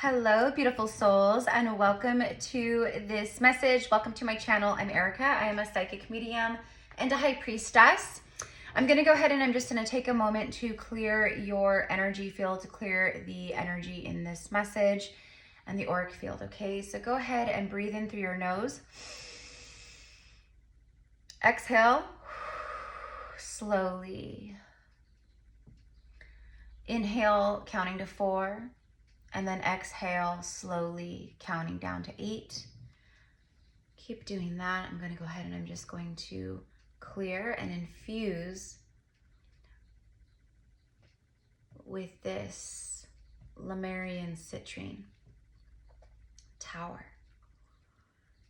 Hello, beautiful souls, and welcome to this message. Welcome to my channel. I'm Erica. I am a psychic medium and a high priestess. I'm going to go ahead and I'm just going to take a moment to clear your energy field, to clear the energy in this message and the auric field, okay? So go ahead and breathe in through your nose. Exhale slowly. Inhale, counting to 4. And then exhale slowly, counting down to 8. Keep doing that. I'm going to go ahead and I'm just going to clear and infuse with this Lemurian citrine tower.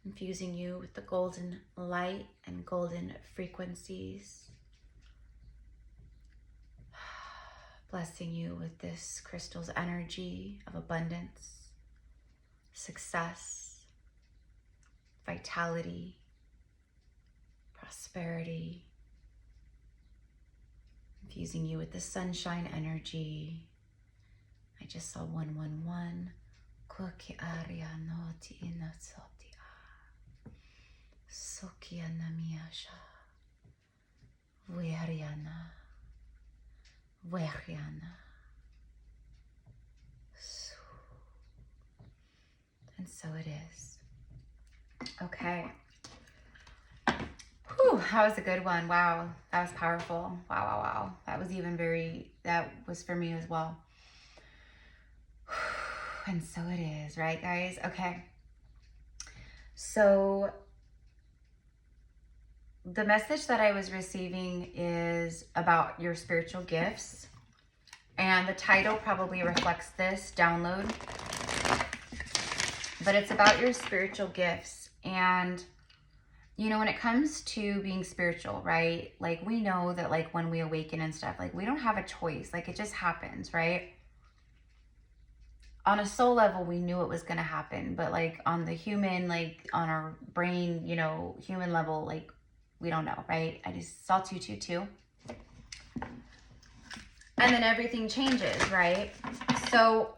Infusing you with the golden light and golden frequencies. Blessing you with this crystal's energy of abundance, success, vitality, prosperity. Infusing you with the sunshine energy. I just saw 111. Koki aria noti inasotia. Sokia namiasha. Viariana. Weriana. And so it is. Okay. Whew, that was a good one. Wow, that was powerful. Wow. That was for me as well. And so it is, right, guys? Okay. So the message that I was receiving is about your spiritual gifts, and the title probably reflects this download, but it's about your spiritual gifts. And you know, when it comes to being spiritual, right, like we know that like when we awaken and stuff, like we don't have a choice, like it just happens, right? On a soul level, we knew it was going to happen, but like on the human, like on our brain, you know, human level, like we don't know, right? I just saw 222. And then everything changes, right? So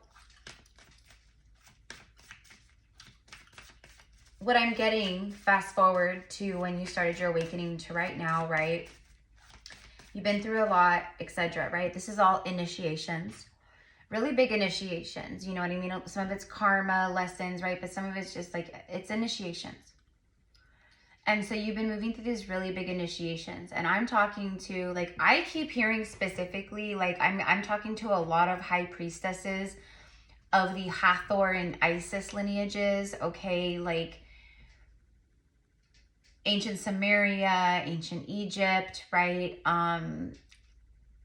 what I'm getting, fast forward to when you started your awakening to right now, right? You've been through a lot, etc., right? This is all initiations. Really big initiations, you know what I mean? Some of it's karma, lessons, right? But some of it's just like, it's initiations. And so you've been moving through these really big initiations, and I'm talking to, like, I keep hearing specifically, like, I'm talking to a lot of high priestesses of the Hathor and Isis lineages, okay, like ancient Samaria, ancient Egypt, right?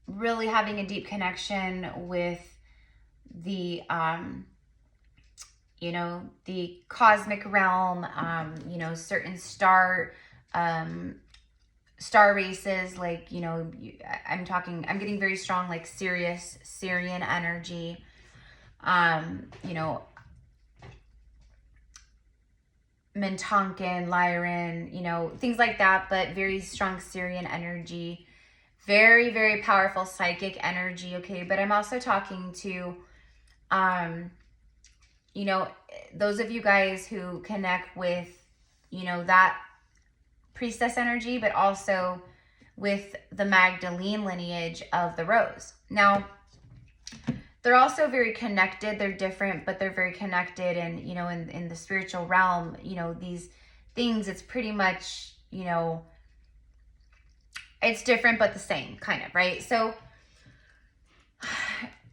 Really having a deep connection with the, you know, the cosmic realm, you know, certain star races, like, you know, I'm getting very strong, like Syrian energy, you know, Mintonkan, Lyran, you know, things like that, but very strong Syrian energy, very, very powerful psychic energy, okay? But I'm also talking to, you know, those of you guys who connect with, you know, that priestess energy, but also with the Magdalene lineage of the rose. Now, they're also very connected. They're different, but they're very connected. And, you know, in the spiritual realm, you know, these things, it's pretty much, you know, it's different, but the same kind of, right? So,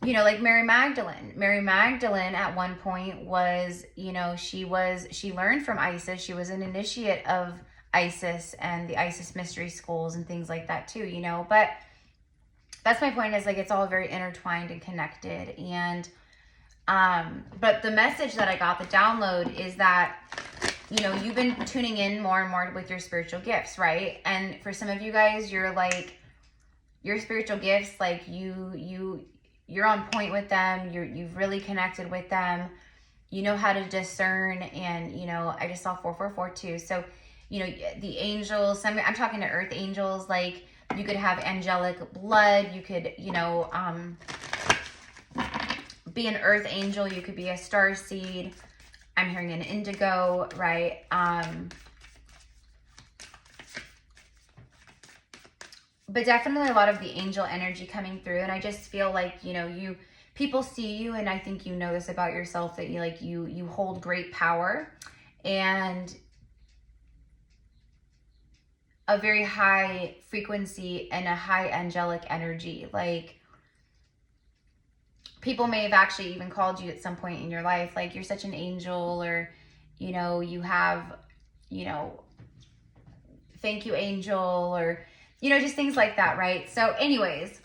you know, like Mary Magdalene at one point was, you know, she learned from Isis. She was an initiate of Isis and the Isis mystery schools and things like that too, you know, but that's my point, is like, it's all very intertwined and connected. And, but the message that I got, the download, is that, you know, you've been tuning in more and more with your spiritual gifts, right? And for some of you guys, you're like, your spiritual gifts, like you're on point with them. You've really connected with them. You know how to discern. And, you know, I just saw 4442 too. So, you know, the angels, I'm talking to earth angels, like you could have angelic blood. You could, you know, be an earth angel. You could be a star seed. I'm hearing an indigo, right? But definitely a lot of the angel energy coming through. And I just feel like, you know, people see you, and I think you know this about yourself, that you hold great power and a very high frequency and a high angelic energy. Like, people may have actually even called you at some point in your life, like, you're such an angel, or, you know, you have, you know, thank you angel, or, you know, just things like that, right? So anyways,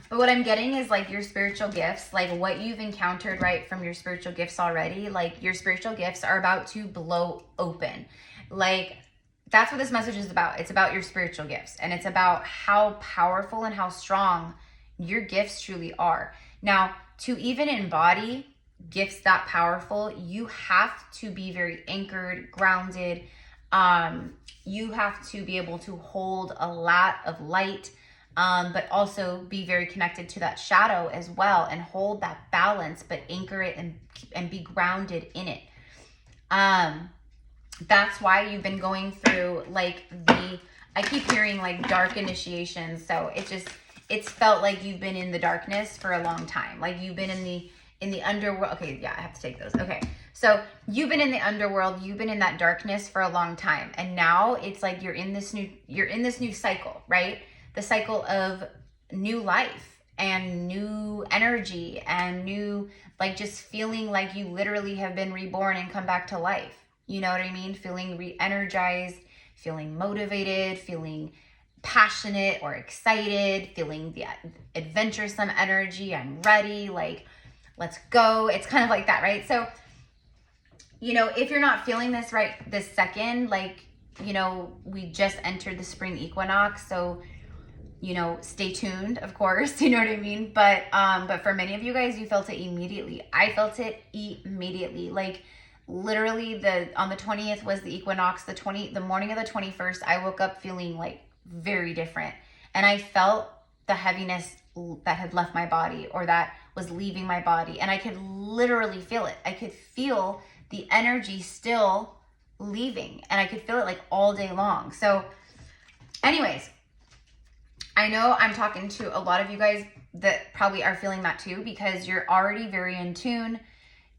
but what I'm getting is like your spiritual gifts, like what you've encountered, right, from your spiritual gifts already, like your spiritual gifts are about to blow open. Like, that's what this message is about. It's about your spiritual gifts, and it's about how powerful and how strong your gifts truly are. Now, to even embody gifts that powerful, you have to be very anchored, grounded. You have to be able to hold a lot of light, but also be very connected to that shadow as well, and hold that balance, but anchor it and be grounded in it. That's why you've been going through like I keep hearing like dark initiations. So it's felt like you've been in the darkness for a long time. Like you've been in the underworld. Okay, yeah, I have to take those. Okay. So you've been in the underworld, you've been in that darkness for a long time. And now it's like you're in this new cycle, right? The cycle of new life and new energy and new, like, just feeling like you literally have been reborn and come back to life. You know what I mean? Feeling re-energized, feeling motivated, feeling passionate or excited, feeling the adventuresome energy. I'm ready. Like, let's go. It's kind of like that, right? So, you know, if you're not feeling this right this second, like, you know, we just entered the spring equinox. So, you know, stay tuned, of course, you know what I mean? But for many of you guys, you felt it immediately. I felt it immediately. Like, literally on the 20th was the equinox. The morning of the 21st, I woke up feeling like very different. And I felt the heaviness that had left my body, or that was leaving my body. And I could literally feel it. I could feel the energy still leaving, and I could feel it like all day long. So anyways, I know I'm talking to a lot of you guys that probably are feeling that too, because you're already very in tuned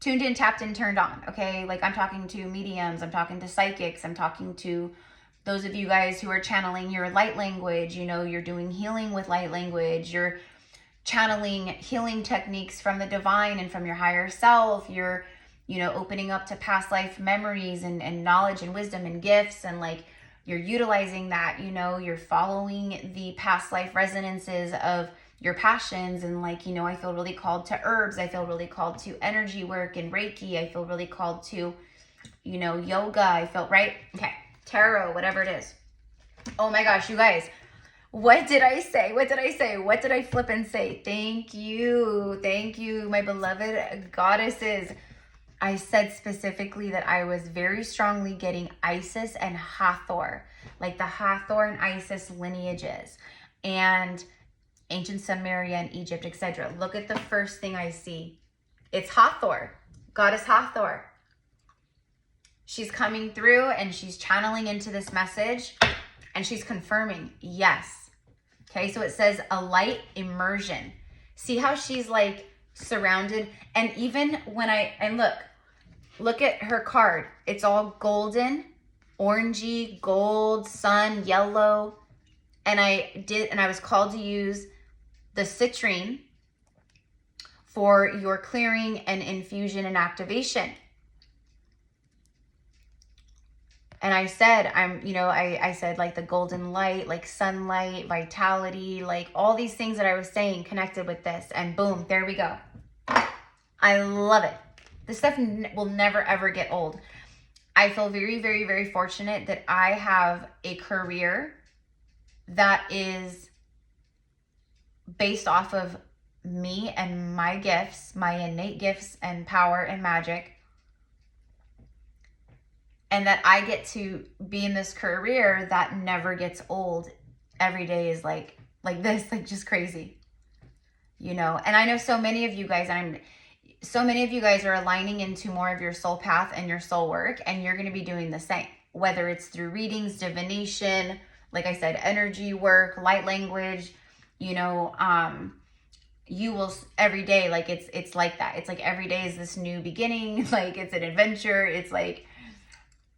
in, tapped in, turned on. Okay. Like, I'm talking to mediums, I'm talking to psychics, I'm talking to those of you guys who are channeling your light language. You know, you're doing healing with light language. You're channeling healing techniques from the divine and from your higher self. You're, you know, opening up to past life memories and knowledge and wisdom and gifts. And like, you're utilizing that, you know, you're following the past life resonances of your passions. And like, you know, I feel really called to herbs. I feel really called to energy work and Reiki. I feel really called to, you know, yoga. I felt right. Okay. Tarot, whatever it is. Oh my gosh, you guys. What did I say? What did I say? What did I flip and say? Thank you. Thank you, my beloved goddesses. I said specifically that I was very strongly getting Isis and Hathor, like the Hathor and Isis lineages, and ancient Sumeria and Egypt, etc. Look at the first thing I see. It's Hathor, goddess Hathor. She's coming through and she's channeling into this message, and she's confirming, yes. Okay, so it says a light immersion. See how she's like surrounded? And even when look at her card. It's all golden, orangey, gold, sun, yellow. And I was called to use the citrine for your clearing and infusion and activation. And I said, I said like the golden light, like sunlight, vitality, like all these things that I was saying connected with this. And boom, there we go. I love it. This stuff will never, ever get old. I feel very, very, very fortunate that I have a career that is based off of me and my gifts, my innate gifts and power and magic. And that I get to be in this career that never gets old. Every day is like this, like just crazy. you know. And I know so many of you guys, so many of you guys are aligning into more of your soul path and your soul work, and you're going to be doing the same, whether it's through readings, divination, like I said, energy work, light language, you know, you will every day, like it's like that. It's like every day is this new beginning. Like it's an adventure. It's like,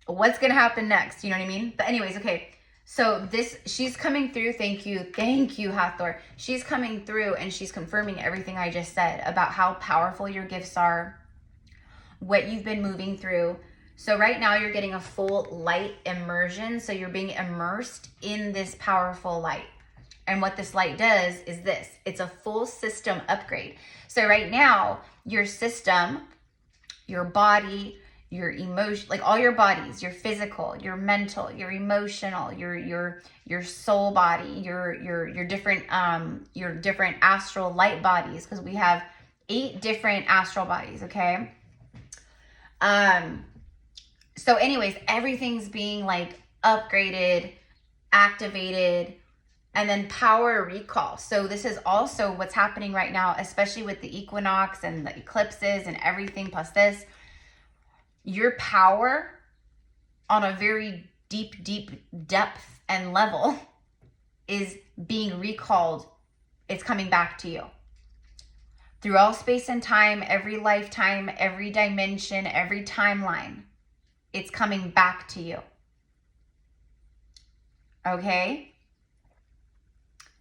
what's going to happen next? You know what I mean? But anyways, okay. So she's coming through. Thank you, Hathor. She's coming through and she's confirming everything I just said about how powerful your gifts are, what you've been moving through. So right now you're getting a full light immersion. So you're being immersed in this powerful light. And what this light does is this. It's a full system upgrade. So right now, your system, your body, your emotion, like all your bodies, your physical, your mental, your emotional, your soul body, your different astral light bodies, because we have 8 different astral bodies, okay? So anyways, everything's being like upgraded, activated, and then power recall. So this is also what's happening right now, especially with the equinox and the eclipses and everything, plus this. Your power on a very deep depth and level is being recalled. It's coming back to you. Through all space and time, every lifetime, every dimension, every timeline, it's coming back to you. Okay?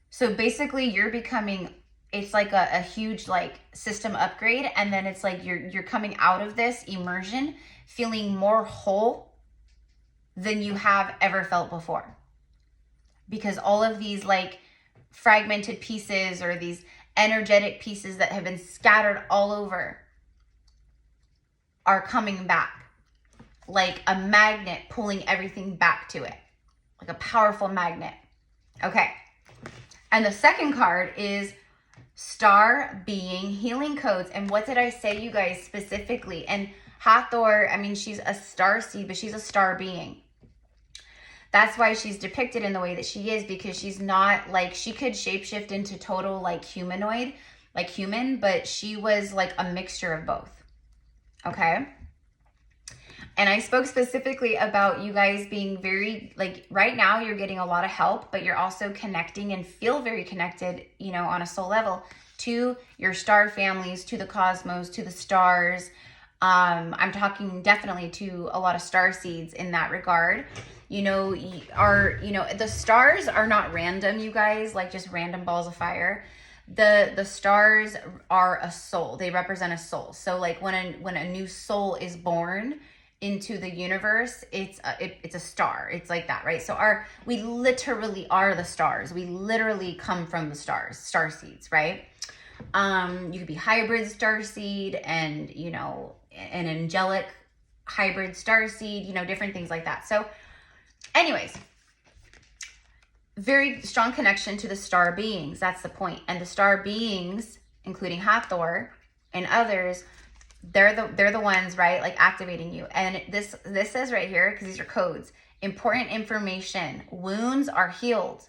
So basically you're becoming, it's like a huge like system upgrade, and then it's like you're coming out of this immersion feeling more whole than you have ever felt before. Because all of these like fragmented pieces or these energetic pieces that have been scattered all over are coming back. Like a magnet pulling everything back to it. Like a powerful magnet. Okay. And the second card is Star Being Healing Codes. And what did I say, you guys, specifically? And Hathor, I mean, she's a star seed, but she's a star being. That's why she's depicted in the way that she is, because she's not like, she could shapeshift into total like humanoid, like human, but she was like a mixture of both. Okay. And I spoke specifically about you guys being very, like right now you're getting a lot of help, but you're also connecting and feel very connected, you know, on a soul level to your star families, to the cosmos, to the stars. I'm talking definitely to a lot of star seeds in that regard. You know, the stars are not random, you guys, like just random balls of fire. The stars are a soul. They represent a soul. So like when a new soul is born into the universe, it's a star. It's like that, right? So we literally are the stars. We literally come from the stars, star seeds, right? You could be hybrid star seed and, you know, an angelic hybrid star seed, you know, different things like that. So anyways, very strong connection to the star beings. That's the point. And the star beings, including Hathor and others, they're the ones, right? Like activating you. And this says right here, because these are codes, important information. Wounds are healed.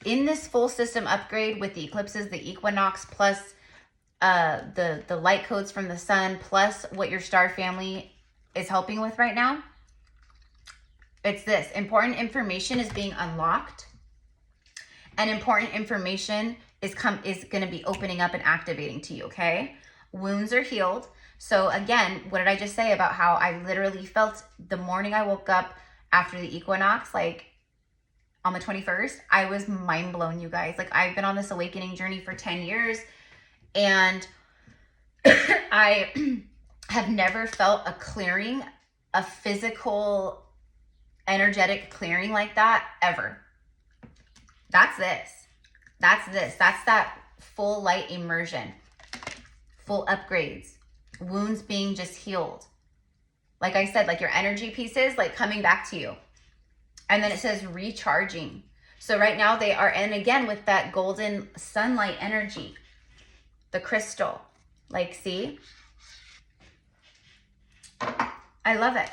In this full system upgrade with the eclipses, the equinox, plus the light codes from the sun, plus what your star family is helping with right now, it's this. Important information is being unlocked, and important information is going to be opening up and activating to you, okay? Wounds are healed. So again, what did I just say about how I literally felt the morning I woke up after the equinox, like on the 21st, I was mind blown, you guys. Like I've been on this awakening journey for 10 years and I have never felt a clearing, a physical, energetic clearing like that ever. That's this. That's this. That's that full light immersion, full upgrades, wounds being just healed. Like I said, like your energy pieces, like coming back to you. And then it says recharging. So right now they are, and again, with that golden sunlight energy, the crystal, like, see? I love it.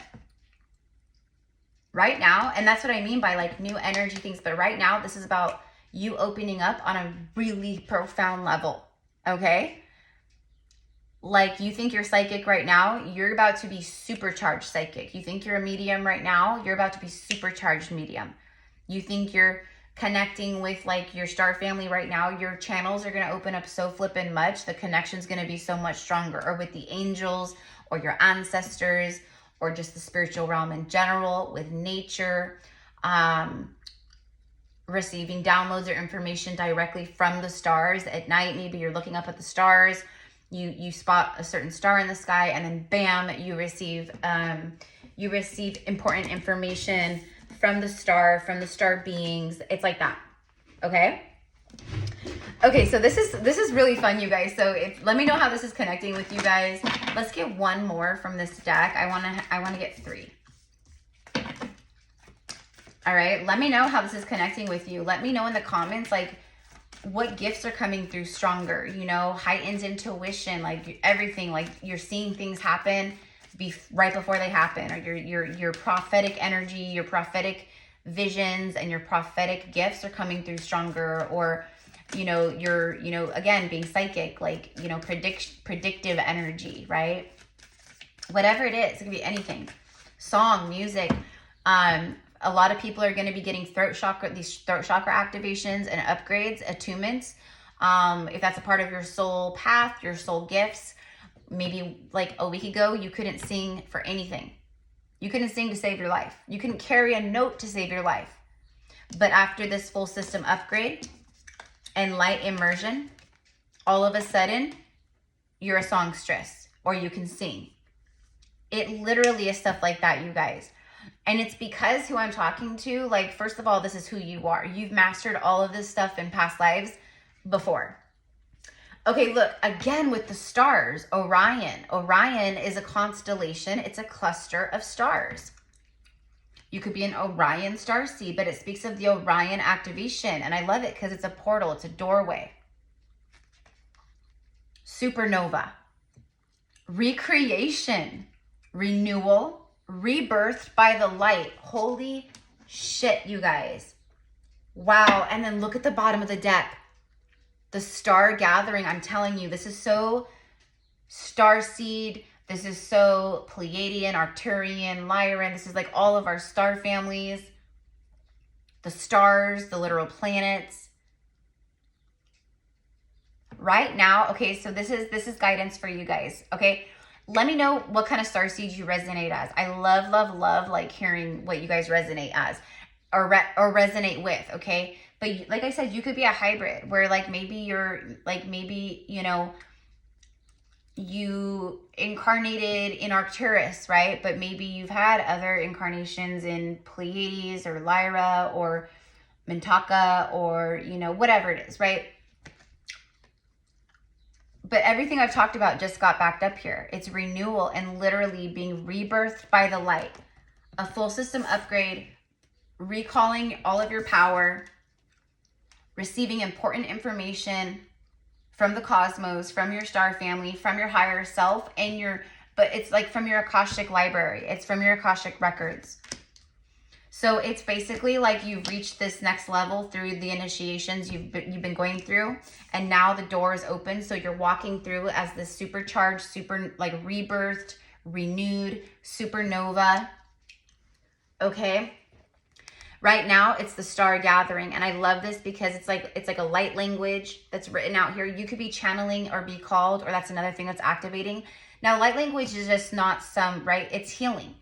Right now, and that's what I mean by like new energy things, but right now this is about you opening up on a really profound level, okay? Like, you think you're psychic right now, you're about to be supercharged psychic. You think you're a medium right now, you're about to be supercharged medium. You think you're connecting with like your star family right now, your channels are going to open up so flippin' much. The connection's going to be so much stronger, or with the angels or your ancestors or just the spiritual realm in general, with nature, receiving downloads or information directly from the stars at night. Maybe you're looking up at the stars, you spot a certain star in the sky, and then bam, you receive important information from the star beings. It's like that. Okay. Okay, so this is really fun, you guys. So let me know how this is connecting with you guys. Let's get one more from this deck. I want to get 3. All right, let me know how this is connecting with you. Let me know in the comments, like, what gifts are coming through stronger, you know, heightened intuition, like everything, like you're seeing things happen right before they happen, or your prophetic energy, your prophetic visions and your prophetic gifts are coming through stronger, or, you know, you're, you know, again, being psychic, like, you know, predictive energy, right? Whatever it is, it can be anything. Song, music. A lot of people are going to be getting these throat chakra activations and upgrades, attunements. If that's a part of your soul path, your soul gifts, maybe like a week ago, you couldn't sing for anything. You couldn't sing to save your life. You couldn't carry a note to save your life. But after this full system upgrade and light immersion, all of a sudden, you're a songstress, or you can sing. It literally is stuff like that, you guys. And it's because who I'm talking to, like, first of all, this is who you are. You've mastered all of this stuff in past lives before. Okay, look, again with the stars, Orion. Orion is a constellation. It's a cluster of stars. You could be an Orion starseed, but it speaks of the Orion activation. And I love it because it's a portal. It's a doorway. Supernova. Recreation. Renewal. Rebirthed by the light. Holy shit, you guys. Wow. And then look at the bottom of the deck. The star gathering. I'm telling you, this is so starseed. This is so Pleiadian, Arcturian, Lyran. This is like all of our star families. The stars, the literal planets. Right now, okay, so this is guidance for you guys, okay? Let me know what kind of starseed you resonate as. I love, love, love like hearing what you guys resonate as or resonate with, okay? But like I said, you could be a hybrid where like maybe you're like, maybe, you know, you incarnated in Arcturus, right? But maybe you've had other incarnations in Pleiades or Lyra or Mintaka or, you know, whatever it is, right? But everything I've talked about just got backed up here. It's renewal and literally being rebirthed by the light. A full system upgrade, recalling all of your power, receiving important information from the cosmos, from your star family, from your higher self, and but it's like from your Akashic library. It's from your Akashic records. So it's basically like you've reached this next level through the initiations you've been going through, and now the door is open. So you're walking through as this supercharged, like rebirthed, renewed supernova. Okay. Right now it's the star gathering, and I love this because it's like a light language that's written out here. You could be channeling or be called, or that's another thing that's activating. Now, light language is just not right? It's healing.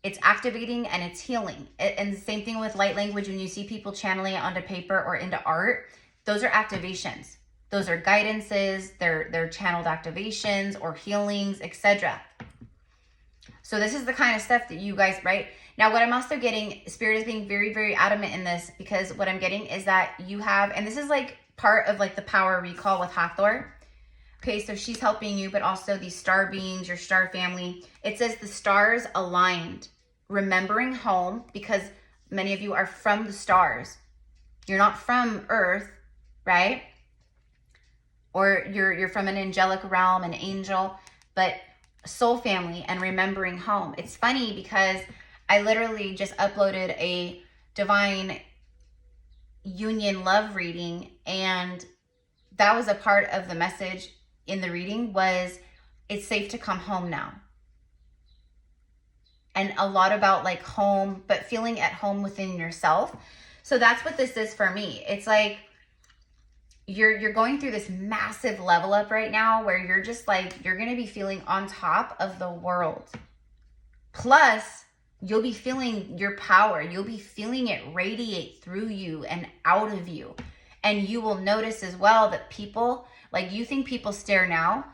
It's activating and it's healing. And the same thing with light language. When you see people channeling it onto paper or into art, those are activations. Those are guidances. They're channeled activations or healings, etc. So this is the kind of stuff that you guys, right? Now, what I'm also getting, Spirit is being very, very adamant in this, because what I'm getting is that you have, and this is like part of like the power recall with Hathor. Okay, so she's helping you, but also these star beings, your star family. It says the stars aligned, remembering home, because many of you are from the stars. You're not from Earth, right? Or you're from an angelic realm, an angel, but soul family and remembering home. It's funny because I literally just uploaded a divine union love reading, and that was a part of the message in the reading was it's safe to come home now. And a lot about like home, but feeling at home within yourself. So that's what this is for me. It's like you're going through this massive level up right now where you're just like, you're going to be feeling on top of the world. Plus, you'll be feeling your power. You'll be feeling it radiate through you and out of you. And you will notice as well that people, like you think people stare now,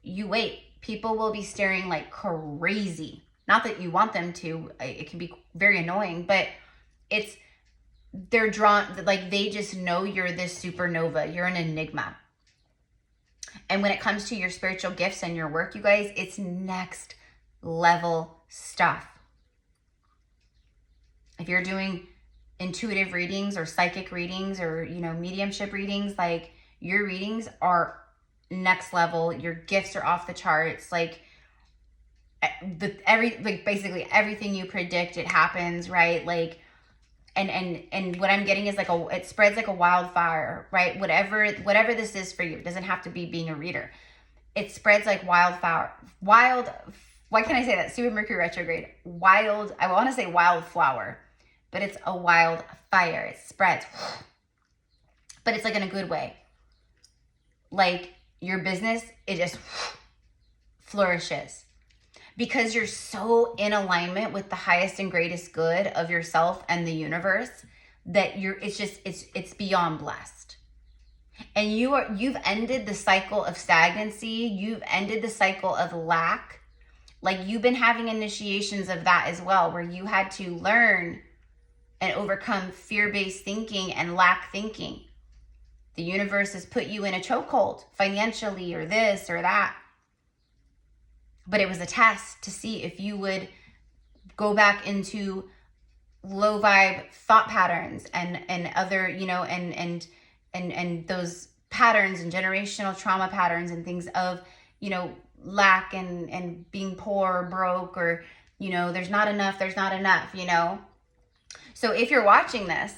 you wait. People will be staring like crazy. Not that you want them to. It can be very annoying, but they're drawn, like they just know you're this supernova. You're an enigma. And when it comes to your spiritual gifts and your work, you guys, it's next level stuff. If you're doing intuitive readings or psychic readings or, you know, mediumship readings, like your readings are next level. Your gifts are off the charts. Like basically everything you predict, it happens, right? Like, and what I'm getting is like it spreads like a wildfire, right? Whatever this is for you, it doesn't have to be being a reader. It spreads like wildfire. Why can't I say that? Super Mercury retrograde. I want to say wildflower, but it's a wild fire. It spreads, but it's like in a good way. Like your business, it just flourishes because you're so in alignment with the highest and greatest good of yourself and the universe that it's beyond blessed. And you've ended the cycle of stagnancy. You've ended the cycle of lack. Like you've been having initiations of that as well, where you had to learn and overcome fear-based thinking and lack thinking. The universe has put you in a chokehold financially or this or that. But it was a test to see if you would go back into low vibe thought patterns and other, you know, and those patterns and generational trauma patterns and things of, you know, lack and being poor or broke or, you know, there's not enough, you know. So if you're watching this,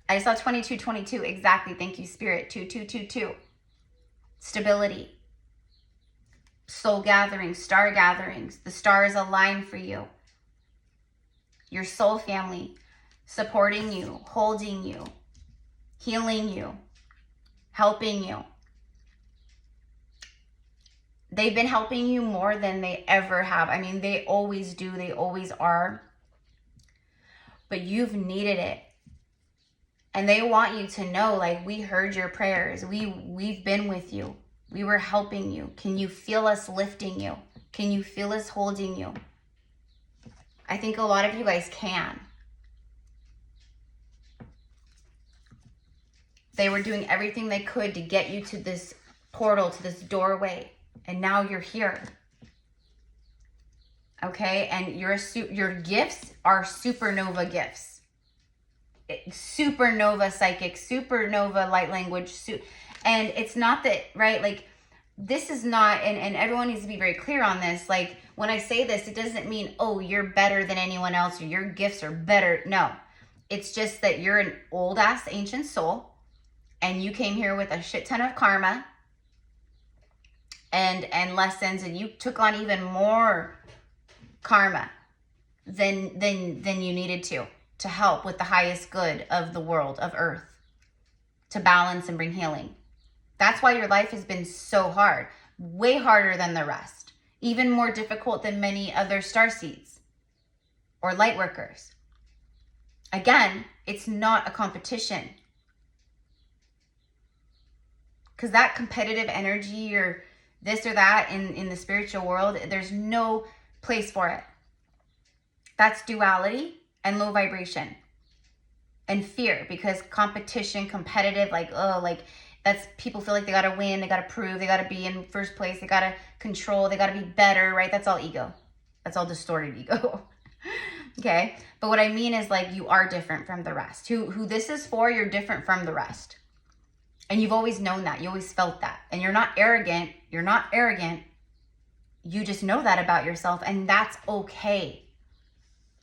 I saw 2222 exactly. Thank you, Spirit. 2222. Stability. Soul gatherings, star gatherings. The stars align for you. Your soul family supporting you, holding you, healing you, helping you. They've been helping you more than they ever have. I mean, they always do. They always are. But you've needed it. And they want you to know, like, we heard your prayers. We've been with you. We were helping you. Can you feel us lifting you? Can you feel us holding you? I think a lot of you guys can. They were doing everything they could to get you to this portal, to this doorway. And now you're here. Okay? And your gifts are supernova gifts. Supernova psychic, supernova light language. And it's not that, right? Like, this is not, and everyone needs to be very clear on this. Like, when I say this, it doesn't mean, oh, you're better than anyone else or your gifts are better. No. It's just that you're an old ass ancient soul and you came here with a shit ton of karma and lessons, and you took on even more karma than you needed to help with the highest good of the world, of Earth, to balance and bring healing. That's why your life has been so hard, way harder than the rest, even more difficult than many other starseeds or light workers. Again, it's not a competition. Because that competitive energy or this or that in the spiritual world, there's no place for it. That's duality and low vibration and fear, because competition, competitive, like, oh, like that's, people feel like they got to win, they got to prove, they got to be in first place, they got to control, they got to be better, right? That's all ego. That's all distorted ego. Okay. But what I mean is, like, you are different from the rest. Who this is for, you're different from the rest. And you've always known that. You always felt that. And you're not arrogant. You're not arrogant. You just know that about yourself, and that's okay.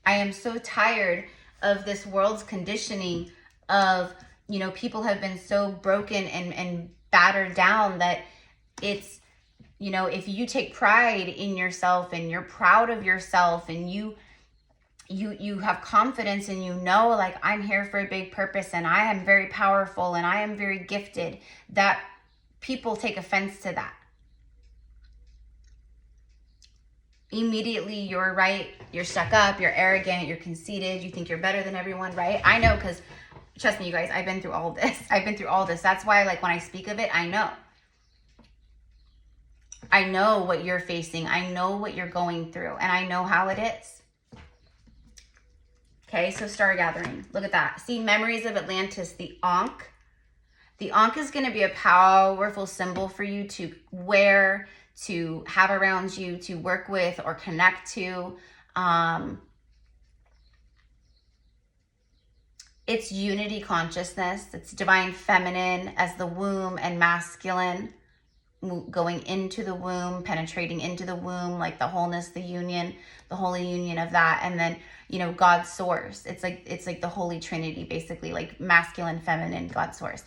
I am so tired of this world's conditioning of, you know, people have been so broken and battered down that it's, you know, if you take pride in yourself and you're proud of yourself and you have confidence and you know, like, I'm here for a big purpose and I am very powerful and I am very gifted, that people take offense to that. Immediately you're right, you're stuck up, you're arrogant, you're conceited, you think you're better than everyone, right? I know, because trust me, you guys, I've been through all this. I've been through all this. That's why, like, when I speak of it, I know what you're facing. I know what you're going through, and I know how it is. Okay, so star gathering. Look at that. See, memories of Atlantis, the Ankh. The Ankh is going to be a powerful symbol for you to wear, to have around you, to work with or connect to. It's unity consciousness. It's divine feminine as the womb and masculine going into the womb, penetrating into the womb, like the wholeness, the union, the holy union of that. And then, you know, God's source. It's like the Holy Trinity, basically, like masculine, feminine, God source.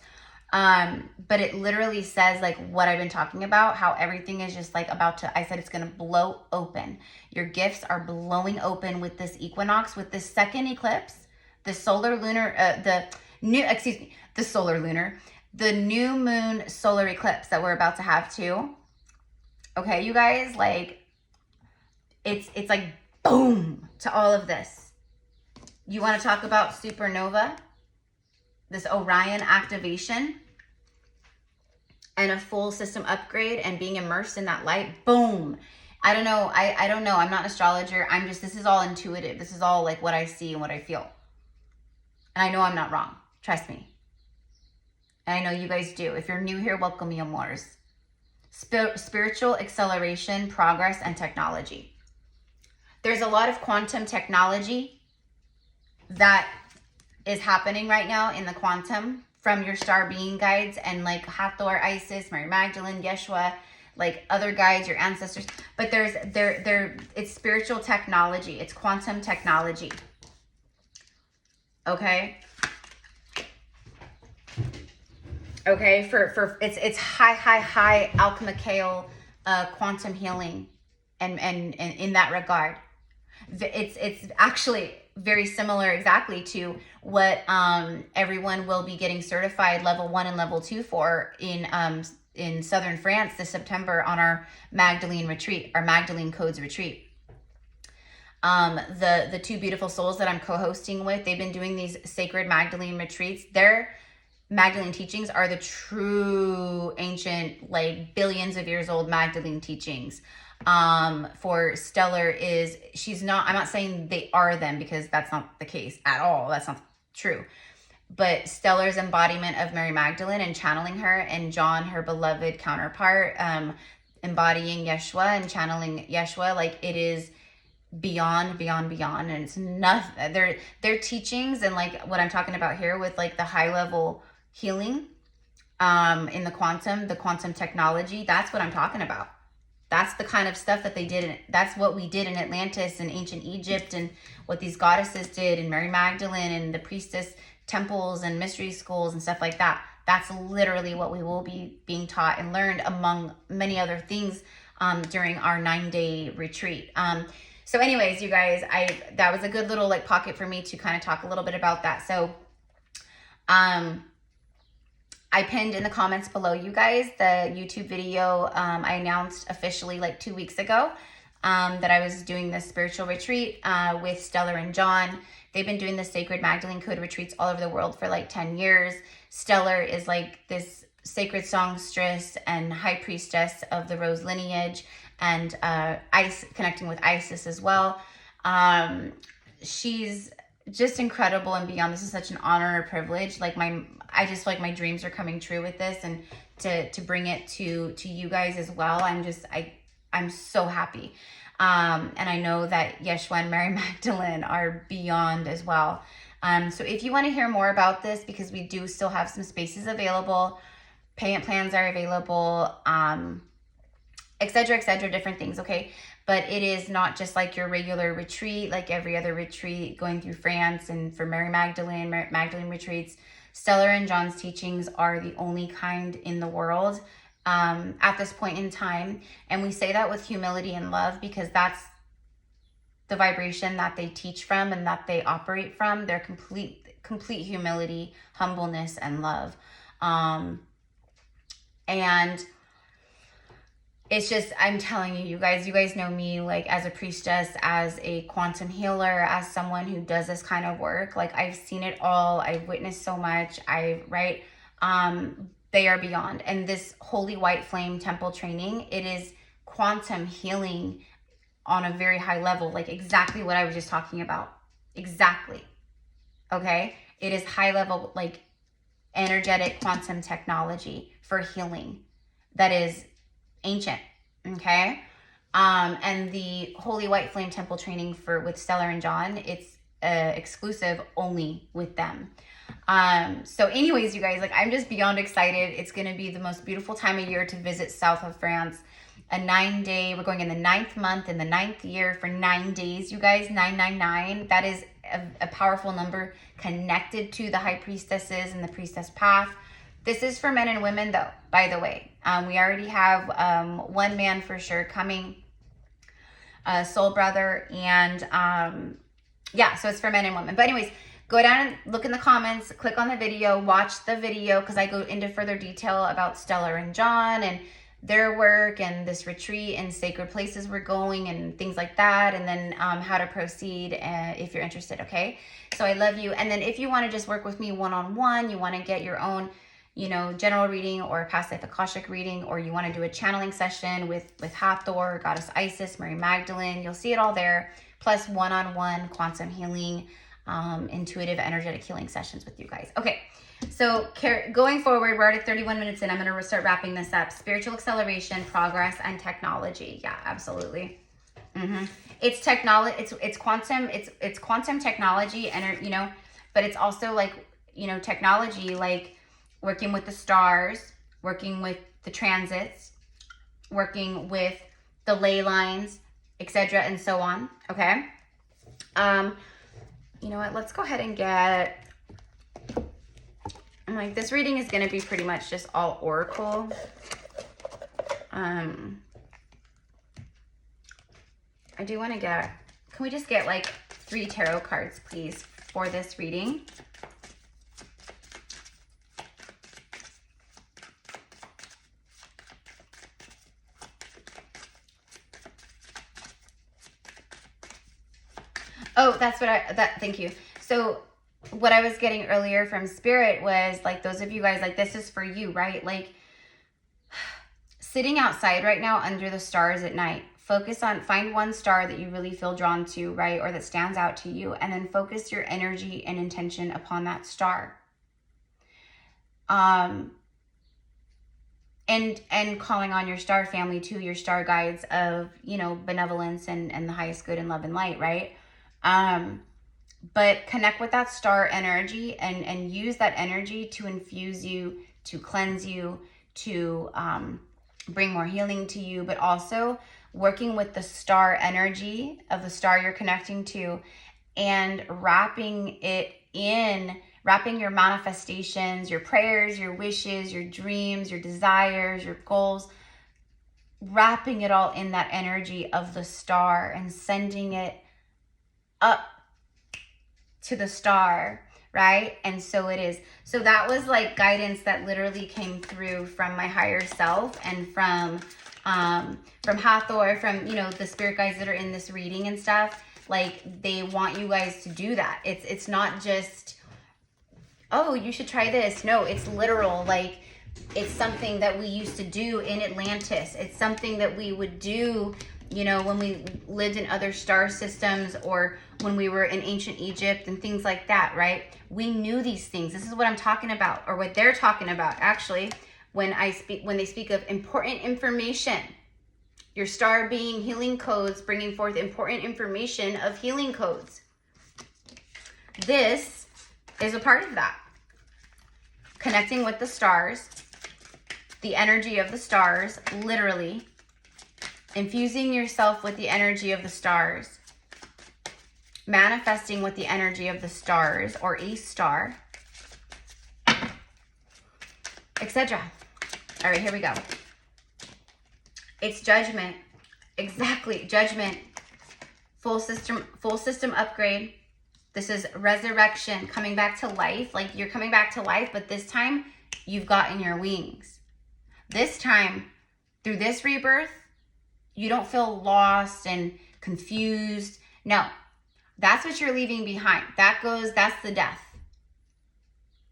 But it literally says, like, what I've been talking about, how everything is just like about to, I said it's going to blow open. Your gifts are blowing open with this equinox, with this second eclipse, the new moon solar eclipse that we're about to have too. Okay, you guys, like, it's like boom to all of this. You want to talk about supernova? This Orion activation and a full system upgrade and being immersed in that light. Boom. I don't know. I don't know. I'm not an astrologer. This is all intuitive. This is all like what I see and what I feel. And I know I'm not wrong. Trust me. And I know you guys do. If you're new here, welcome, mi amors. Spiritual acceleration, progress, and technology. There's a lot of quantum technology that is happening right now in the quantum from your star being guides and like Hathor, Isis, Mary Magdalene, Yeshua, like other guides, your ancestors. But it's spiritual technology. It's quantum technology. Okay. Okay, it's high alchemical quantum healing, and in that regard, it's actually very similar exactly to what everyone will be getting certified level 1 and level 2 for in southern France this September on our Magdalene retreat, our Magdalene Codes retreat. The two beautiful souls that I'm co-hosting with, they've been doing these sacred Magdalene retreats. Their Magdalene teachings are the true ancient, like billions of years old Magdalene teachings. For Stellar I'm not saying they are them, because that's not the case at all. That's not true. But Stellar's embodiment of Mary Magdalene and channeling her, and John, her beloved counterpart, embodying Yeshua and channeling Yeshua, like it is beyond, and it's nothing. Their teachings and like what I'm talking about here with like the high level healing in the quantum technology, that's what I'm talking about. That's the kind of stuff that they did. That's what we did in Atlantis and ancient Egypt, and what these goddesses did, and Mary Magdalene and the priestess temples and mystery schools and stuff like that. That's literally what we will be being taught and learned, among many other things, during our 9-day retreat. So anyways, you guys, that was a good little like pocket for me to kind of talk a little bit about that. So, I pinned in the comments below, you guys, the YouTube video I announced officially like 2 weeks ago that I was doing this spiritual retreat with Stellar and John. They've been doing the Sacred Magdalene Code retreats all over the world for like 10 years. Stellar is like this sacred songstress and high priestess of the Rose lineage, and connecting with Isis as well. She's just incredible and beyond. This is such an honor and a privilege. Like I just feel like my dreams are coming true with this, and to bring it to you guys as well. I'm so happy. And I know that Yeshua and Mary Magdalene are beyond as well. So if you want to hear more about this, because we do still have some spaces available, payment plans are available. etc., different things, okay? But it is not just like your regular retreat, like every other retreat going through France and for Mary Magdalene, Magdalene retreats. Stellar and John's teachings are the only kind in the world at this point in time. And we say that with humility and love because that's the vibration that they teach from and that they operate from. They're complete humility, humbleness, and love. And it's just, I'm telling you, you guys know me, like, as a priestess, as a quantum healer, as someone who does this kind of work. Like, I've seen it all. I've witnessed so much. They are beyond. And this holy white flame temple training, it is quantum healing on a very high level, like exactly what I was just talking about. Exactly. Okay? It is high level, like, energetic quantum technology for healing that is ancient. Okay? And the Holy White Flame Temple training with Stellar and John, it's exclusive only with them. So anyways, you guys, like, I'm just beyond excited. It's going to be the most beautiful time of year to visit south of France. A 9-day, we're going in the 9th month, in the 9th year for 9 days, you guys, 999. That is a powerful number connected to the high priestesses and the priestess path. This is for men and women, though, by the way. We already have one man for sure coming, soul brother, and yeah, so it's for men and women. But anyways, go down and look in the comments, click on the video, watch the video, because I go into further detail about Stellar and John and their work and this retreat and sacred places we're going and things like that, and then how to proceed if you're interested, okay? So I love you. And then if you want to just work with me one-on-one, you want to get your own, you know, general reading or past life Akashic reading, or you want to do a channeling session with Hathor, Goddess Isis, Mary Magdalene, you'll see it all there, plus one-on-one quantum healing, intuitive energetic healing sessions with you guys. Okay. So going forward, we're already 31 minutes in. I'm going to start wrapping this up. Spiritual acceleration, progress, and technology. Yeah, absolutely. It's technology. It's quantum. It's quantum technology, and you know, but it's also like, you know, technology like working with the stars, working with the transits, working with the ley lines, etc., and so on. Okay. You know what? Let's go ahead and get. I'm like, this reading is going to be pretty much just all oracle. I do want to get, can we just get like 3 tarot cards, please, for this reading? Oh, that's what thank you. So what I was getting earlier from Spirit was like, those of you guys, like, this is for you, right? Like, sitting outside right now under the stars at night, find one star that you really feel drawn to, right? Or that stands out to you, and then focus your energy and intention upon that star. And calling on your star family too, your star guides of, you know, benevolence and the highest good and love and light, right? But connect with that star energy and use that energy to infuse you, to cleanse you, to bring more healing to you, but also working with the star energy of the star you're connecting to and wrapping your manifestations, your prayers, your wishes, your dreams, your desires, your goals, wrapping it all in that energy of the star and sending it up to the star, right? And so it is. So that was like guidance that literally came through from my higher self and from Hathor, from, you know, the spirit guides that are in this reading and stuff. Like, they want you guys to do that. It's not just, oh, you should try this. No, it's literal. Like, it's something that we used to do in Atlantis. It's something that we would do, you know, when we lived in other star systems, or when we were in ancient Egypt and things like that, right? We knew these things. This is what I'm talking about, or what they're talking about, actually, when they speak of important information. Your star being healing codes, bringing forth important information of healing codes. This is a part of that. Connecting with the stars, the energy of the stars, literally, infusing yourself with the energy of the stars, manifesting with the energy of the stars or a star, etc. All right, here we go. It's judgment. Exactly, judgment. Full system upgrade. This is resurrection, coming back to life. Like you're coming back to life, but this time you've gotten your wings. This time, through this rebirth, you don't feel lost and confused. No, that's what you're leaving behind. That's the death.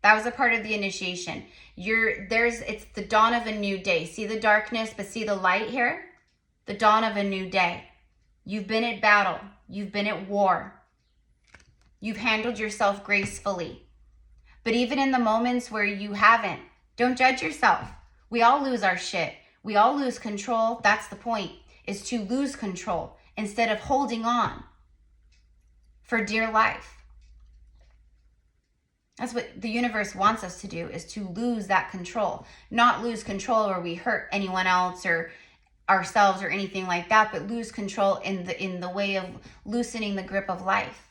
That was a part of the initiation. It's the dawn of a new day. See the darkness, but see the light here? The dawn of a new day. You've been at battle. You've been at war. You've handled yourself gracefully. But even in the moments where you haven't, don't judge yourself. We all lose our shit. We all lose control. That's the point, is to lose control instead of holding on for dear life. That's what the universe wants us to do, is to lose that control. Not lose control where we hurt anyone else or ourselves or anything like that, but lose control in the way of loosening the grip of life.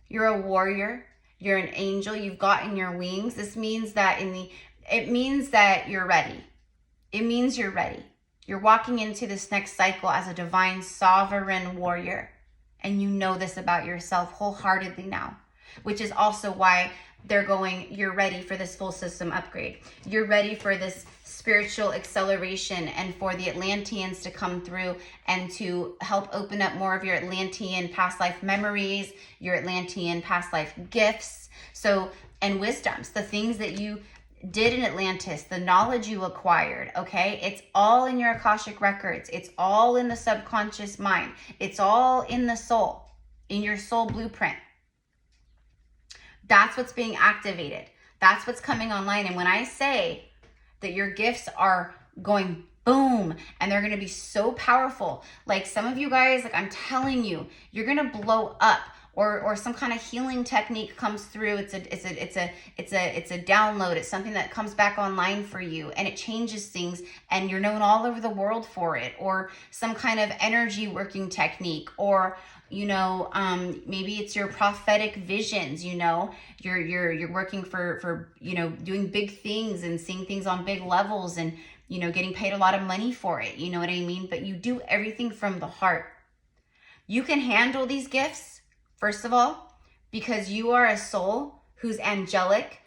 You're a warrior. You're an angel. You've gotten your wings. This means that it means that you're ready. It means you're ready. You're walking into this next cycle as a divine sovereign warrior. And you know this about yourself wholeheartedly now, which is also why they're going, you're ready for this full system upgrade. You're ready for this spiritual acceleration and for the Atlanteans to come through and to help open up more of your Atlantean past life memories, your Atlantean past life gifts, and wisdoms, the things that you did in Atlantis, the knowledge you acquired, okay? It's all in your Akashic records. It's all in the subconscious mind. It's all in the soul, in your soul blueprint. That's what's being activated. That's what's coming online. And when I say that your gifts are going boom and they're going to be so powerful, like some of you guys, like I'm telling you, you're going to blow up, or some kind of healing technique comes through. It's a download. It's something that comes back online for you and it changes things and you're known all over the world for it, or some kind of energy working technique, or maybe it's your prophetic visions, you're working for doing big things and seeing things on big levels and, getting paid a lot of money for it. You know what I mean? But you do everything from the heart. You can handle these gifts, first of all, because you are a soul who's angelic,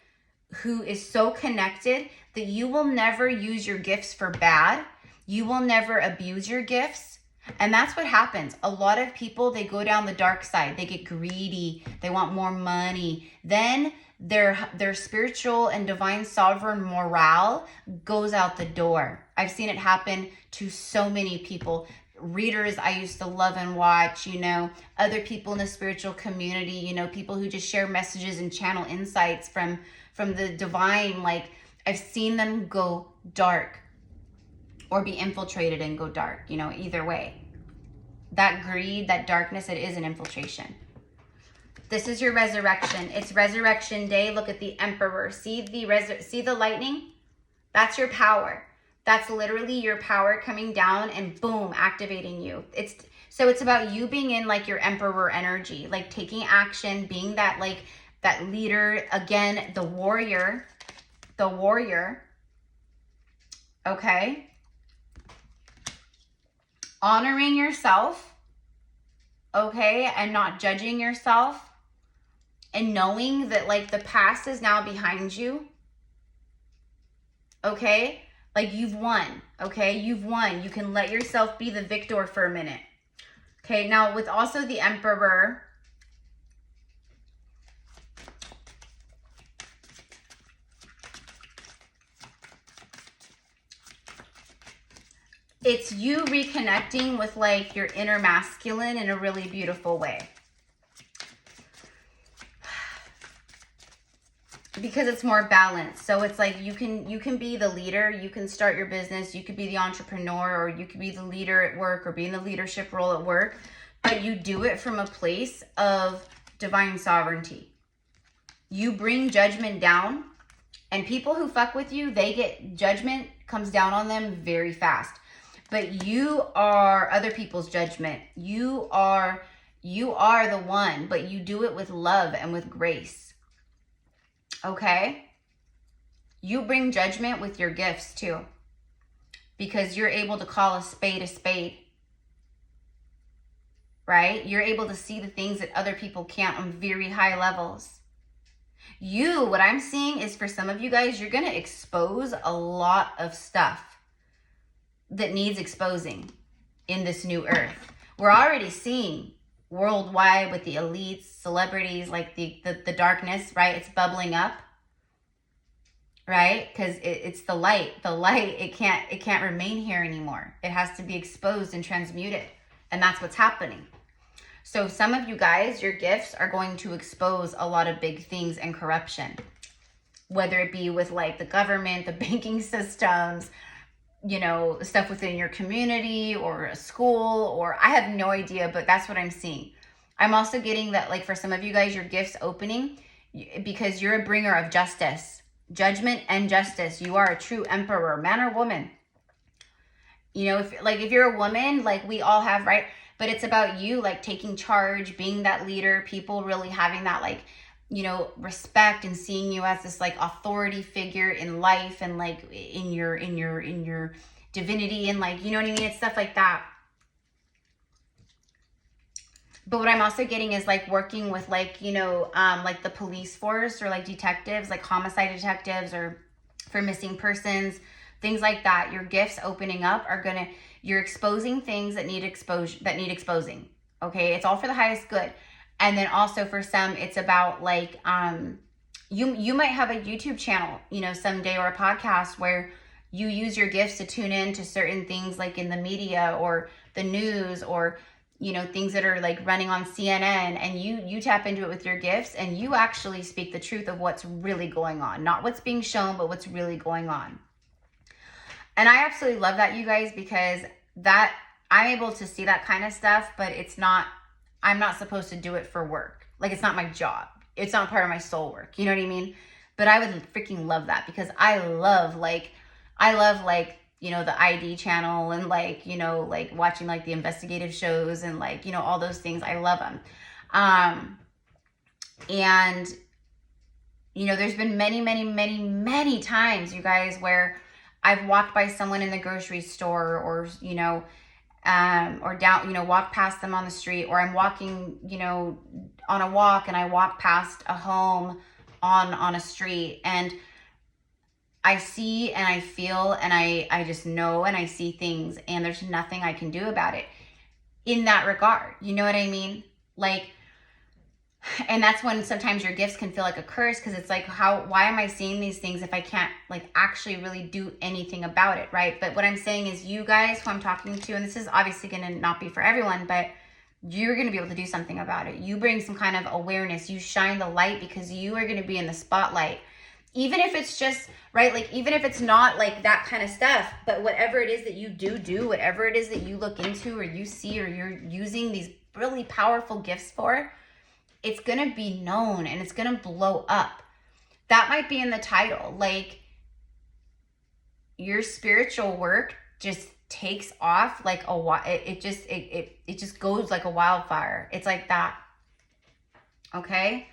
who is so connected that you will never use your gifts for bad. You will never abuse your gifts. And that's what happens. A lot of people, they go down the dark side. They get greedy. They want more money. Then their spiritual and divine sovereign morale goes out the door. I've seen it happen to so many people. Readers I used to love and watch, other people in the spiritual community, people who just share messages and channel insights from the divine. Like I've seen them go dark or be infiltrated and go dark, either way. That greed, that darkness, it is an infiltration. This is your resurrection. It's resurrection day. Look at the Emperor. See the lightning? That's your power. That's literally your power coming down and boom, activating you. It's about you being in like your Emperor energy, like taking action, being that leader, again, the warrior, okay? Honoring yourself, okay, and not judging yourself, and knowing that like the past is now behind you, okay? Like you've won, okay? You've won. You can let yourself be the victor for a minute. Okay, now with also the Emperor, it's you reconnecting with like your inner masculine in a really beautiful way. Because it's more balanced. So it's like you can be the leader, you can start your business, you could be the entrepreneur, or you could be the leader at work or be in the leadership role at work, but you do it from a place of divine sovereignty. You bring judgment down, and people who fuck with you, they get judgment comes down on them very fast. But you are other people's judgment. You are the one, but you do it with love and with grace. Okay? You bring judgment with your gifts too, because you're able to call a spade, right? You're able to see the things that other people can't on very high levels. What I'm seeing is, for some of you guys, you're going to expose a lot of stuff that needs exposing in this new earth. We're already seeing worldwide with the elites, celebrities, like the darkness, right? It's bubbling up, right? Because it's the light. The light, it can't remain here anymore. It has to be exposed and transmuted. And that's what's happening. So some of you guys, your gifts are going to expose a lot of big things and corruption, whether it be with like the government, the banking systems, you know, stuff within your community or a school, or I have no idea, but that's what I'm seeing. I'm also getting that, like, for some of you guys, your gifts opening because you're a bringer of justice, judgment and justice. You are a true emperor, man or woman. You know, if you're a woman, like we all have, right? But it's about you, like, taking charge, being that leader, people really having that, like, you know, respect and seeing you as this like authority figure in life and like in your divinity and like, you know what I mean? It's stuff like that. But what I'm also getting is like working with like, you know, like the police force or like detectives, like homicide detectives or for missing persons, things like that. Your gifts opening up are you're exposing things that need exposing. Okay. It's all for the highest good. And then also for some, it's about like, you might have a YouTube channel, you know, someday, or a podcast where you use your gifts to tune in to certain things like in the media or the news or, you know, things that are like running on CNN, and you tap into it with your gifts and you actually speak the truth of what's really going on, not what's being shown, but what's really going on. And I absolutely love that, you guys, because that I'm able to see that kind of stuff, but I'm not supposed to do it for work. Like, it's not my job. It's not part of my soul work. You know what I mean? But I would freaking love that, because I love like, you know, the ID channel and like, you know, like watching like the investigative shows and like, you know, all those things. I love them. And, you know, there's been many times, you guys, where I've walked by someone in the grocery store or, you know, or down, you know, walk past them on the street, or I'm walking, you know, on a walk and I walk past a home on a street, and I see and I feel and I just know and I see things, and there's nothing I can do about it in that regard. You know what I mean? Like, and that's when sometimes your gifts can feel like a curse, because it's like, why am I seeing these things if I can't like actually really do anything about it, right? But what I'm saying is, you guys who I'm talking to, and this is obviously going to not be for everyone, but you're going to be able to do something about it. You bring some kind of awareness. You shine the light, because you are going to be in the spotlight. Even if it's just, right, like even if it's not like that kind of stuff, but whatever it is that you do, whatever it is that you look into or you see or you're using these really powerful gifts for, it's going to be known and it's going to blow up. That might be in the title. Like, your spiritual work just takes off like it just goes like a wildfire. It's like that. Okay?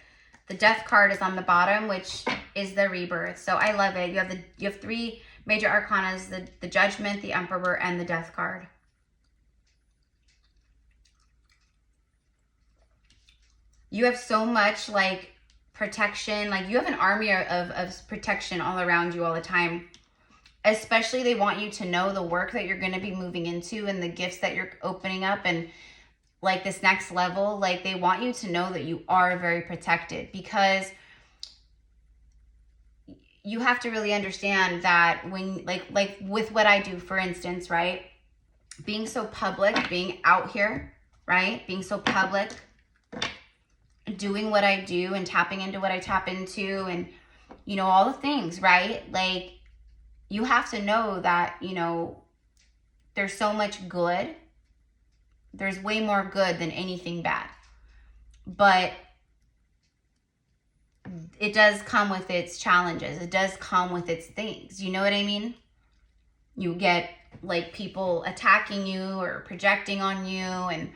The death card is on the bottom, which is the rebirth. So I love it. You have three major arcanas, the judgment, the emperor, and the death card. You have so much like protection, like you have an army of protection all around you all the time. Especially they want you to know the work that you're going to be moving into and the gifts that you're opening up and like this next level. Like, they want you to know that you are very protected, because you have to really understand that when like with what I do, for instance, right? Being so public, being out here, right? Being so public, doing what I do and tapping into what I tap into and, you know, all the things, right? Like, you have to know that, you know, there's so much good. There's way more good than anything bad. But it does come with its challenges. It does come with its things. You know what I mean? You get like people attacking you or projecting on you and,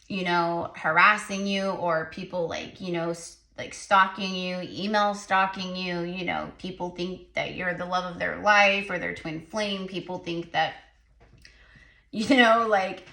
you know, harassing you, or people like, you know, like stalking you, email stalking you, you know, people think that you're the love of their life or their twin flame. People think that, you know, like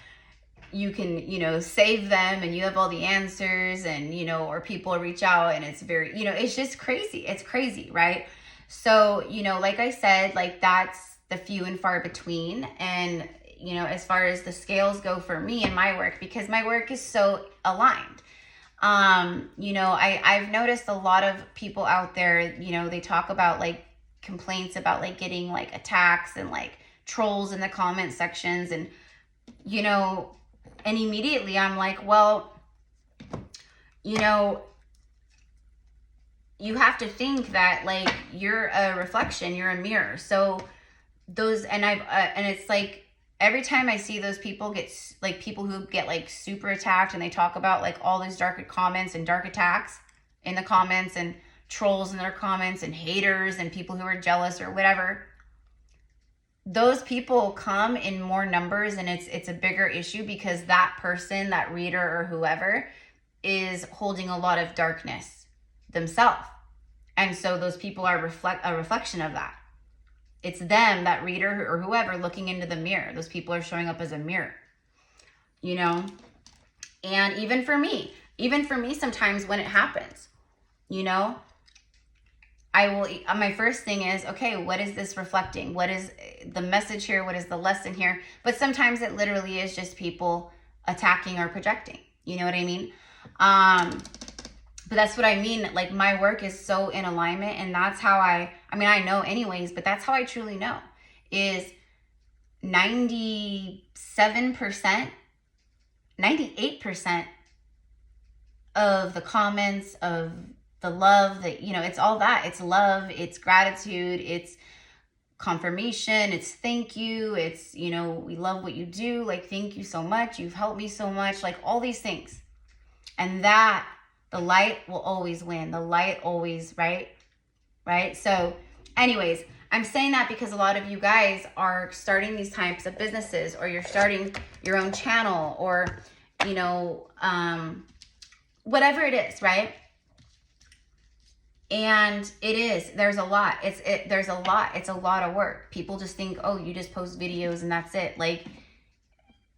you can, you know, save them and you have all the answers, and, you know, or people reach out and it's very, you know, it's just crazy. It's crazy, right? So, you know, like I said, like that's the few and far between. And, you know, as far as the scales go for me and my work, because my work is so aligned. You know, I've noticed a lot of people out there, you know, they talk about like complaints about like getting like attacks and like trolls in the comment sections, and, you know, and immediately I'm like, well, you know, you have to think that like you're a reflection, you're a mirror. So those, and and it's like, every time I see those people get, like people who get like super attacked and they talk about like all these dark comments and dark attacks in the comments and trolls in their comments and haters and people who are jealous or whatever, those people come in more numbers, and it's a bigger issue because that person, that reader or whoever, is holding a lot of darkness themselves. And so those people are a reflection of that. It's them, that reader or whoever, looking into the mirror. Those people are showing up as a mirror, you know? And even for me sometimes when it happens, you know, my first thing is, okay, what is this reflecting? What is the message here? What is the lesson here? But sometimes it literally is just people attacking or projecting. You know what I mean? But that's what I mean. Like my work is so in alignment, and that's how I mean, I know anyways, but that's how I truly know is 97%, 98% of the comments, of the love that, you know, it's all that. It's love, it's gratitude, it's confirmation, it's thank you, it's, you know, we love what you do, like thank you so much, you've helped me so much, like all these things. And that, the light will always win. The light always, right? So anyways, I'm saying that because a lot of you guys are starting these types of businesses, or you're starting your own channel, or, you know, whatever it is, right? And there's a lot. It's a lot of work. People just think, oh, you just post videos and that's it. Like,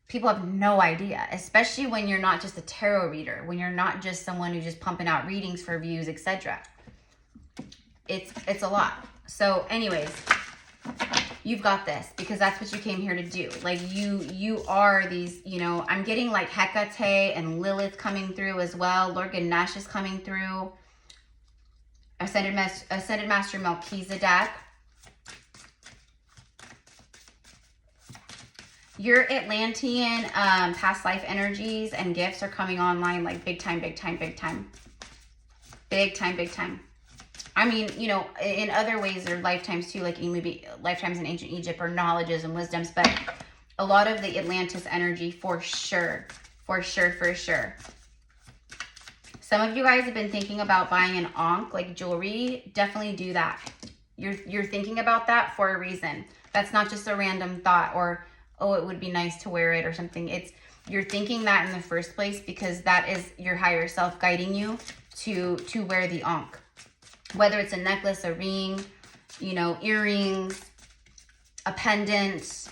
people have no idea, especially when you're not just a tarot reader, when you're not just someone who's just pumping out readings for views, etc. It's a lot. So anyways, you've got this because that's what you came here to do. Like you are these, you know, I'm getting like Hecate and Lilith coming through as well. Lord Ganesh is coming through. Ascended Master Melchizedek. Your Atlantean past life energies and gifts are coming online like big time, big time, big time. Big time, big time. I mean, you know, in other ways, there are lifetimes too, like maybe lifetimes in ancient Egypt or knowledges and wisdoms, but a lot of the Atlantis energy for sure. For sure, for sure. Some of you guys have been thinking about buying an ankh, like jewelry. Definitely do that. You're thinking about that for a reason. That's not just a random thought or, oh, it would be nice to wear it or something. You're thinking that in the first place because that is your higher self guiding you to wear the ankh. Whether it's a necklace, a ring, you know, earrings, a pendant.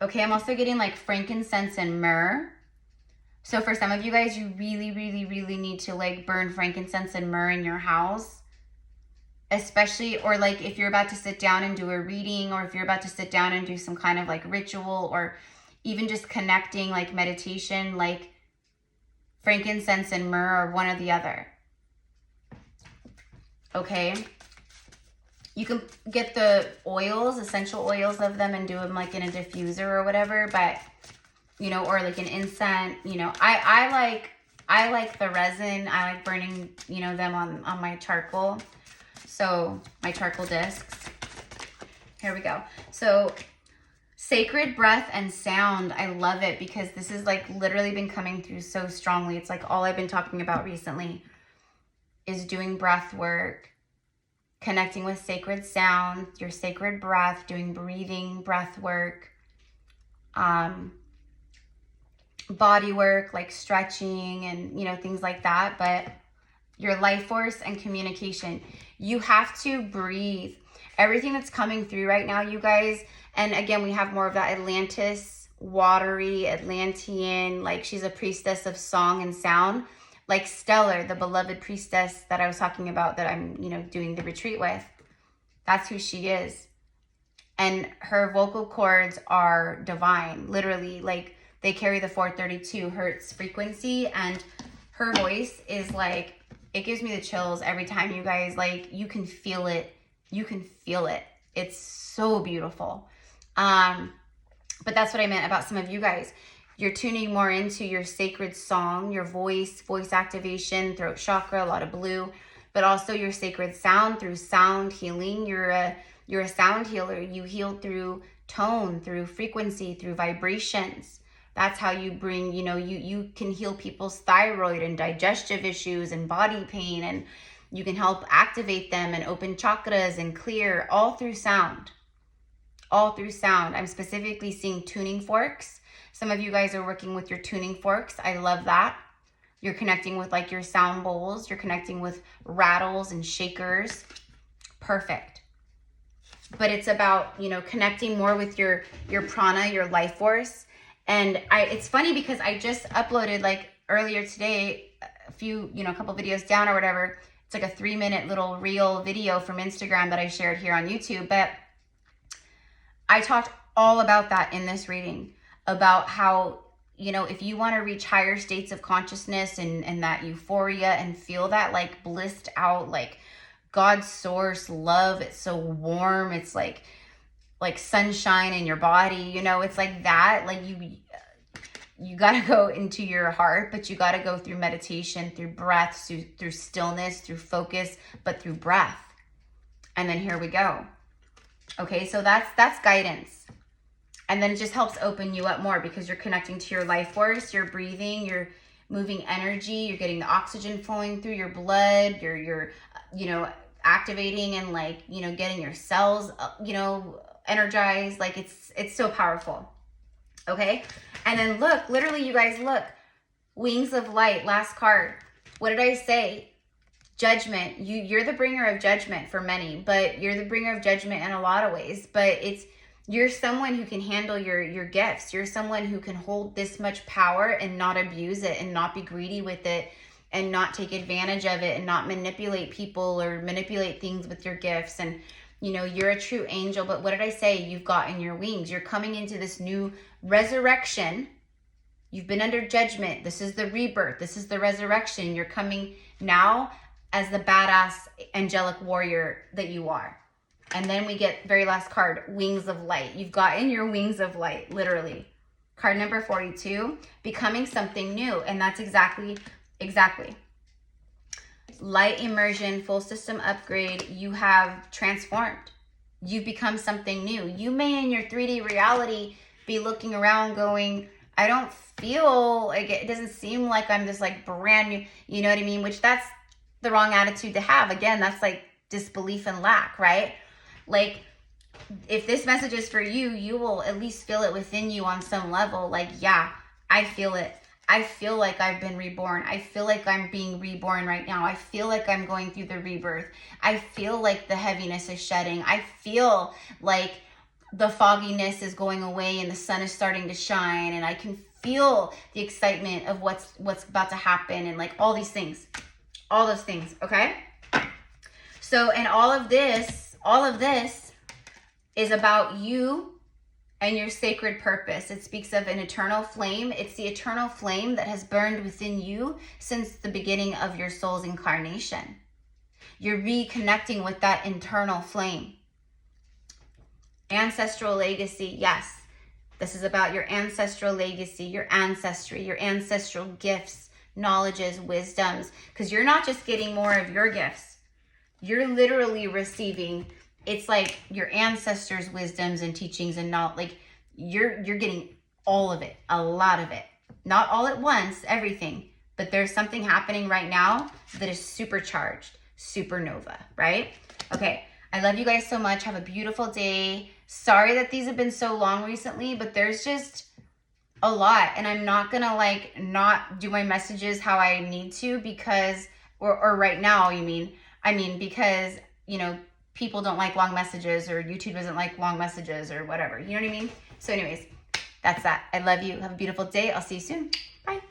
Okay, I'm also getting like frankincense and myrrh. So for some of you guys, you really, really, really need to like burn frankincense and myrrh in your house. Especially, or like if you're about to sit down and do a reading, or if you're about to sit down and do some kind of like ritual, or even just connecting like meditation, like frankincense and myrrh or one or the other. Okay. You can get the oils, essential oils of them, and do them like in a diffuser or whatever, but, you know, or like an incense, you know, I like the resin. I like burning, you know, them on my charcoal. So my charcoal discs. Here we go. So sacred breath and sound. I love it because this has like literally been coming through so strongly. It's like all I've been talking about recently is doing breath work, connecting with sacred sound, your sacred breath, doing breathing, breath work, body work, like stretching and, you know, things like that. But your life force and communication, you have to breathe. Everything that's coming through right now, you guys, and again, we have more of that Atlantis, watery, Atlantean, like she's a priestess of song and sound, like Stellar, the beloved priestess that I was talking about that I'm, you know, doing the retreat with. That's who she is. And her vocal cords are divine, literally, like they carry the 432 hertz frequency, and her voice is like, it gives me the chills every time, you guys. Like, you can feel it. You can feel it. It's so beautiful. But that's what I meant about some of you guys. You're tuning more into your sacred song, your voice activation, throat chakra, a lot of blue, but also your sacred sound through sound healing. You're a sound healer. You heal through tone, through frequency, through vibrations. That's how you bring, you know, you can heal people's thyroid and digestive issues and body pain, and you can help activate them and open chakras and clear, all through sound. All through sound. I'm specifically seeing tuning forks. Some of you guys are working with your tuning forks. I love that. You're connecting with like your sound bowls. You're connecting with rattles and shakers. Perfect. But it's about, you know, connecting more with your prana, your life force. And it's funny because I just uploaded like earlier today, a few, you know, a couple videos down or whatever. It's like a 3-minute little reel video from Instagram that I shared here on YouTube. But I talked all about that in this reading, about how, you know, if you want to reach higher states of consciousness and that euphoria and feel that like blissed out, like God's source love, it's so warm, it's like sunshine in your body, you know, it's like that. Like you got to go into your heart, but you got to go through meditation, through breath, through stillness, through focus, but through breath. And then here we go. Okay, so that's guidance. And then it just helps open you up more because you're connecting to your life force, you're breathing, you're moving energy, you're getting the oxygen flowing through your blood, you're you know, activating and like, you know, getting your cells, you know, energized. Like it's so powerful. Okay, and then look, literally, you guys, look, wings of light, last card. What did I say? Judgment. You're the bringer of judgment for many, but you're the bringer of judgment in a lot of ways. But you're someone who can handle your gifts. You're someone who can hold this much power and not abuse it and not be greedy with it and not take advantage of it and not manipulate people or manipulate things with your gifts. And, you know, you're a true angel. But what did I say? You've gotten your wings. You're coming into this new resurrection. You've been under judgment. This is the rebirth. This is the resurrection. You're coming now as the badass angelic warrior that you are. And then we get very last card, wings of light. You've gotten your wings of light, literally. Card number 42, becoming something new. And that's exactly. Light immersion, full system upgrade. You have transformed. You've become something new. You may in your 3D reality be looking around going, I don't feel like it doesn't seem like I'm this like brand new, you know what I mean? Which that's the wrong attitude to have. Again, that's like disbelief and lack, right? Like if this message is for you, you will at least feel it within you on some level. Like, yeah, I feel it. I feel like I've been reborn. I feel like I'm being reborn right now. I feel like I'm going through the rebirth. I feel like the heaviness is shedding. I feel like the fogginess is going away and the sun is starting to shine, and I can feel the excitement of what's about to happen, and like all these things, all those things. Okay. So, and all of this is about you and your sacred purpose. It speaks of an eternal flame. It's the eternal flame that has burned within you since the beginning of your soul's incarnation. You're reconnecting with that internal flame. Ancestral legacy, yes. This is about your ancestral legacy, your ancestry, your ancestral gifts, knowledges, wisdoms. Because you're not just getting more of your gifts. You're literally receiving, it's like your ancestors' wisdoms and teachings and not like you're getting all of it, a lot of it. Not all at once, everything. But there's something happening right now that is supercharged, supernova, right? Okay. I love you guys so much. Have a beautiful day. Sorry that these have been so long recently, but there's just a lot, and I'm not gonna like not do my messages how I need to because, or right now, I mean, because, you know, people don't like long messages, or YouTube doesn't like long messages, or whatever. You know what I mean? So anyways, that's that. I love you. Have a beautiful day. I'll see you soon. Bye.